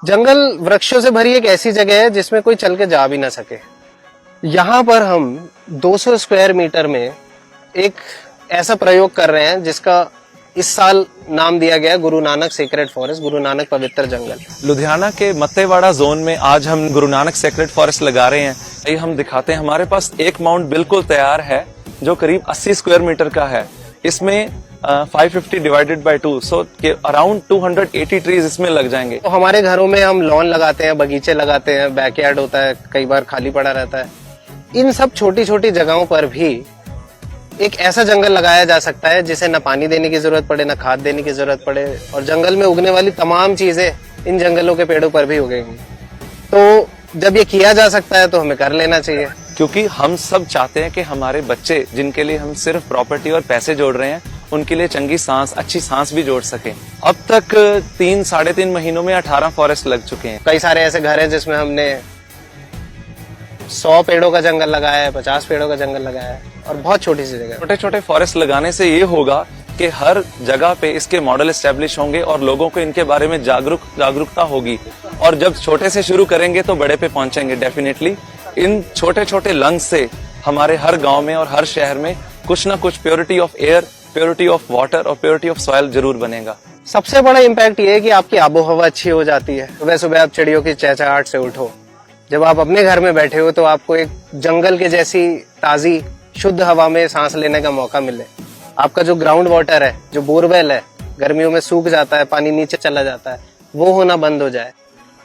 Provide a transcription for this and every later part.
जंगल वृक्षों से भरी एक ऐसी जगह है जिसमें कोई चल के जा भी ना सके। यहाँ पर हम 200 स्क्वायर मीटर में एक ऐसा प्रयोग कर रहे हैं जिसका इस साल नाम दिया गया गुरु नानक सेक्रेड फॉरेस्ट, गुरु नानक पवित्र जंगल। लुधियाना के मत्तेवाड़ा जोन में आज हम गुरु नानक सेक्रेड फॉरेस्ट लगा रहे हैं। ये हम दिखाते हैं, हमारे पास एक माउंट बिल्कुल तैयार है जो करीब 80 स्क्वायर मीटर का है। इसमें 550 divided by 2, so around 280 trees इसमें लग जाएंगे। तो हमारे घरों में हम लॉन लगाते हैं, बगीचे लगाते हैं, बैकयार्ड होता है, कई बार खाली पड़ा रहता है। इन सब छोटी छोटी जगहों पर भी एक ऐसा जंगल लगाया जा सकता है जिसे न पानी देने की जरूरत पड़े, न खाद देने की जरूरत पड़े, और जंगल में उगने वाली तमाम चीजें इन जंगलों के पेड़ों पर भी उगेंगी। तो जब ये किया जा सकता है तो हमें कर लेना चाहिए, क्योंकि हम सब चाहते हैं कि हमारे बच्चे, जिनके लिए हम सिर्फ प्रॉपर्टी और पैसे जोड़ रहे हैं, उनके लिए चंगी सांस, अच्छी सांस भी जोड़ सके। अब तक 3-3.5 महीनों में 18 फॉरेस्ट लग चुके हैं। कई सारे ऐसे घर हैं जिसमें हमने 100 पेड़ों का जंगल लगाया है, 50 पेड़ों का जंगल लगाया है, और बहुत छोटी सी जगह। छोटे छोटे फॉरेस्ट लगाने से ये होगा कि हर जगह पे इसके मॉडल एस्टेब्लिश होंगे और लोगों को इनके बारे में जागरूकता होगी, और जब छोटे से शुरू करेंगे तो बड़े पे पहुंचेंगे डेफिनेटली। इन छोटे छोटे लंग्स से हमारे हर गांव में और हर शहर में कुछ ना कुछ purity of air, purity of water और प्योरिटी ऑफ सॉइल जरूर बनेगा। सबसे बड़ा इम्पैक्ट ये है कि आपकी आबोहवा अच्छी हो जाती है। सुबह सुबह आप चिड़ियों की चहचहाहट से उठो, जब आप अपने घर में बैठे हो तो आपको एक जंगल के जैसी ताजी शुद्ध हवा में सांस लेने का मौका मिले। आपका जो ग्राउंड वाटर है, जो बोरवेल है, गर्मियों में सूख जाता है, पानी नीचे चला जाता है, वो होना बंद हो जाए।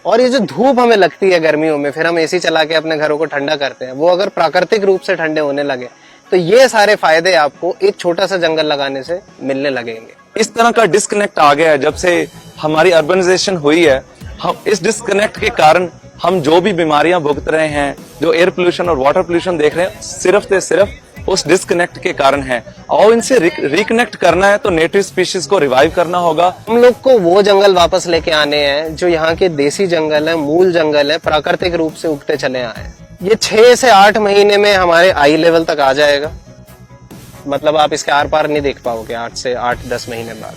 और ये जो धूप हमें लगती है गर्मियों में, फिर हम एसी चला के अपने घरों को ठंडा करते हैं, वो अगर प्राकृतिक रूप से ठंडे होने लगे तो ये सारे फायदे आपको एक छोटा सा जंगल लगाने से मिलने लगेंगे। इस तरह का डिस्कनेक्ट आ गया है जब से हमारी अर्बनाइजेशन हुई है। हम इस डिस्कनेक्ट के कारण हम जो भी बीमारियां भुगत रहे हैं, जो एयर पोल्यूशन और वाटर पोल्यूशन देख रहे हैं, सिर्फ से सिर्फ उस डिस्कनेक्ट के कारण है। और इनसे रिकनेक्ट करना है तो नेटिव स्पीशीज को रिवाइव करना होगा। हम लोग को वो जंगल वापस लेके आने हैं जो यहाँ के देसी जंगल है, मूल जंगल है, प्राकृतिक रूप से उगते चले आए हैं। ये 6 से 8 महीने में हमारे आई लेवल तक आ जाएगा। मतलब आप इसके आर पार नहीं देख पाओगे 8 से 8-10 महीने बाद।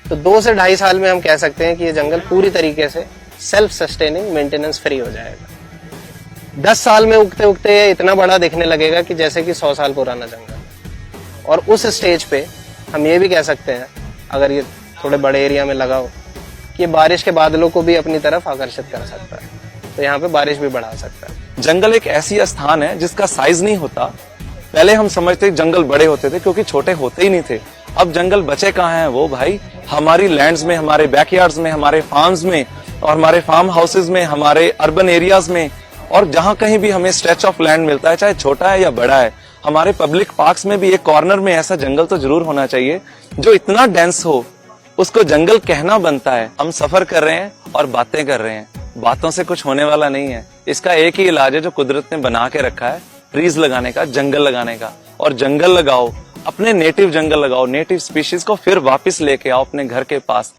तो 2 से 2.5 साल में हम कह सकते हैं कि ये जंगल पूरी तरीके से सेल्फ सस्टेनिंग, मेंटेनेंस फ्री हो जाएगा। 10 साल में उगते उगते इतना बड़ा दिखने लगेगा कि जैसे कि 100 साल पुराना जंगल। और उस स्टेज पे हम ये भी कह सकते हैं, अगर ये थोड़े बड़े एरिया में लगाओ, कि बारिश के बादलों को भी अपनी तरफ आकर्षित कर सकता है, तो यहाँ पे बारिश भी बढ़ा सकता है। जंगल एक ऐसी स्थान है जिसका साइज नहीं होता। पहले हम समझते जंगल बड़े होते थे क्योंकि छोटे होते ही नहीं थे। अब जंगल बचे कहाँ हैं वो भाई? हमारी लैंड्स में, हमारे बैकयार्ड्स में, हमारे फार्म्स में और हमारे फार्म हाउसेज में, हमारे अर्बन एरियाज में, और जहां कहीं भी हमें स्ट्रेच ऑफ लैंड मिलता है, चाहे छोटा है या बड़ा है, हमारे पब्लिक पार्क्स में भी एक कॉर्नर में ऐसा जंगल तो जरूर होना चाहिए जो इतना डेंस हो, उसको जंगल कहना बनता है। हम सफर कर रहे हैं और बातें कर रहे हैं, बातों से कुछ होने वाला नहीं है। इसका एक ही इलाज है जो कुदरत ने बना के रखा है, ट्रीज लगाने का, जंगल लगाने का। और जंगल लगाओ, अपने नेटिव जंगल लगाओ, नेटिव स्पीशीज को फिर वापस लेके आओ अपने घर के पास।